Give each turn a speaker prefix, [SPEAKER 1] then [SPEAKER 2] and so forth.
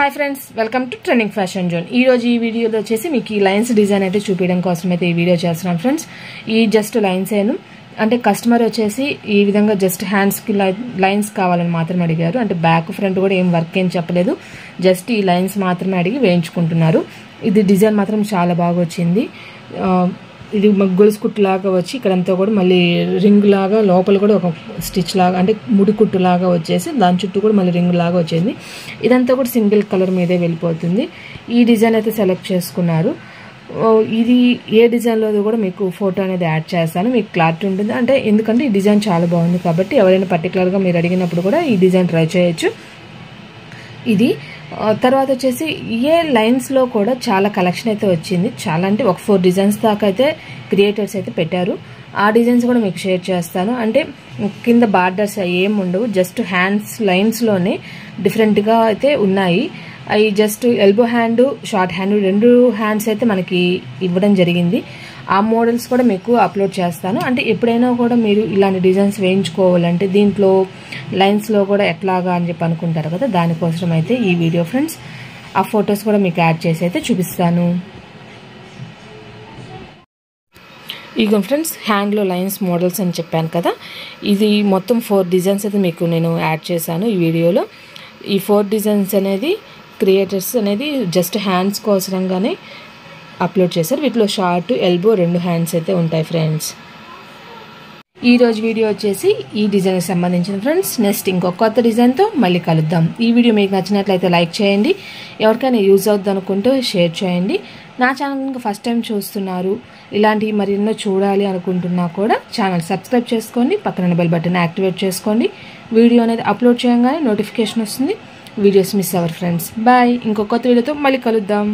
[SPEAKER 1] Hi friends, welcome to trending fashion zone. ఈ రోజు ఈ వీడియోలో వచ్చేసి మీకు ఈ లైన్స్ డిజైన్ అయితే చూపించడం కోసం అయితే ఈ వీడియో చేస్తున్నాను ఫ్రెండ్స్. ఈ జస్ట్ లైన్స్ ఏను అంటే కస్టమర్ వచ్చేసి ఈ విధంగా జస్ట్ హ్యాండ్స్ కి లైన్స్ కావాలని మాత్రం అడిగారు. అంటే బ్యాక్ ఫ్రంట్ కూడా ఏం వర్క్ ఏం చెప్పలేదు, జస్ట్ ఈ లైన్స్ మాత్రమే అడిగి వేయించుకుంటున్నారు. ఇది డిజైన్ మాత్రం చాలా బాగా వచ్చింది. ఇది గొలుసు కుట్టు లాగా వచ్చి ఇక్కడంతా కూడా మళ్ళీ రింగ్ లాగా లోపల కూడా ఒక స్టిచ్ లాగా అంటే ముడి కుట్టు లాగా వచ్చేసి దాని చుట్టూ కూడా మళ్ళీ రింగ్ లాగా వచ్చింది. ఇదంతా కూడా సింగిల్ కలర్ మీదే వెళ్ళిపోతుంది. ఈ డిజైన్ అయితే సెలెక్ట్ చేసుకున్నారు. ఇది ఏ డిజైన్లో కూడా మీకు ఫోటో అనేది యాడ్ చేస్తాను, మీకు క్లారిటీ ఉంటుంది. అంటే ఎందుకంటే ఈ డిజైన్ చాలా బాగుంది కాబట్టి ఎవరైనా పర్టికులర్గా మీరు అడిగినప్పుడు కూడా ఈ డిజైన్ ట్రై చేయొచ్చు. ఇది తర్వాత వచ్చేసి ఏ లైన్స్లో కూడా చాలా కలెక్షన్ అయితే వచ్చింది. చాలా అంటే ఒక 4 డిజైన్స్ దాకా అయితే క్రియేటర్స్ అయితే పెట్టారు. ఆ డిజైన్స్ కూడా మీకు షేర్ చేస్తాను. అంటే కింద బార్డర్స్ ఏం ఉండవు, జస్ట్ హ్యాండ్స్ లైన్స్లోనే డిఫరెంట్గా అయితే ఉన్నాయి. అవి just elbow hand, short hand 2 hands అయితే మనకి ఇవ్వడం జరిగింది. ఆ మోడల్స్ కూడా మీకు అప్లోడ్ చేస్తాను. అంటే ఎప్పుడైనా కూడా మీరు ఇలాంటి డిజైన్స్ వేయించుకోవాలంటే దీంట్లో లైన్స్లో కూడా ఎట్లాగా అని చెప్పి అనుకుంటారు కదా, దానికోసం అయితే ఈ వీడియో ఫ్రెండ్స్. ఆ ఫొటోస్ కూడా మీకు యాడ్ చేసి అయితే చూపిస్తాను. ఇక ఫ్రెండ్స్, హ్యాండ్లో లైన్స్ మోడల్స్ అని చెప్పాను కదా, ఇది మొత్తం 4 డిజైన్స్ అయితే మీకు నేను యాడ్ చేశాను ఈ వీడియోలో. ఈ 4 డిజైన్స్ అనేది క్రియేటర్స్ అనేది జస్ట్ హ్యాండ్స్ కోసంగానే అప్లోడ్ చేశారు. వీటిలో షార్ట్, ఎల్బో 2 హ్యాండ్స్ అయితే ఉంటాయి ఫ్రెండ్స్. ఈ రోజు వీడియో వచ్చేసి ఈ డిజైన్కి సంబంధించిన ఫ్రెండ్స్. నెక్స్ట్ ఇంకొక కొత్త డిజైన్తో మళ్ళీ కలుద్దాం. ఈ వీడియో మీకు నచ్చినట్లయితే లైక్ చేయండి, ఎవరికైనా యూజ్ అవుద్ది అనుకుంటే షేర్ చేయండి. నా ఛానల్ ఇంకా ఫస్ట్ టైం చూస్తున్నారు, ఇలాంటివి మరెన్నో చూడాలి అనుకుంటున్నా కూడా ఛానల్ సబ్స్క్రైబ్ చేసుకోండి, పక్కన బెల్ బటన్ యాక్టివేట్ చేసుకోండి. వీడియో అనేది అప్లోడ్ చేయగానే నోటిఫికేషన్ వస్తుంది, వీడియోస్ మిస్ అవ్వరు ఫ్రెండ్స్. బాయ్, ఇంకొక కొత్త వీడియోతో మళ్ళీ కలుద్దాం.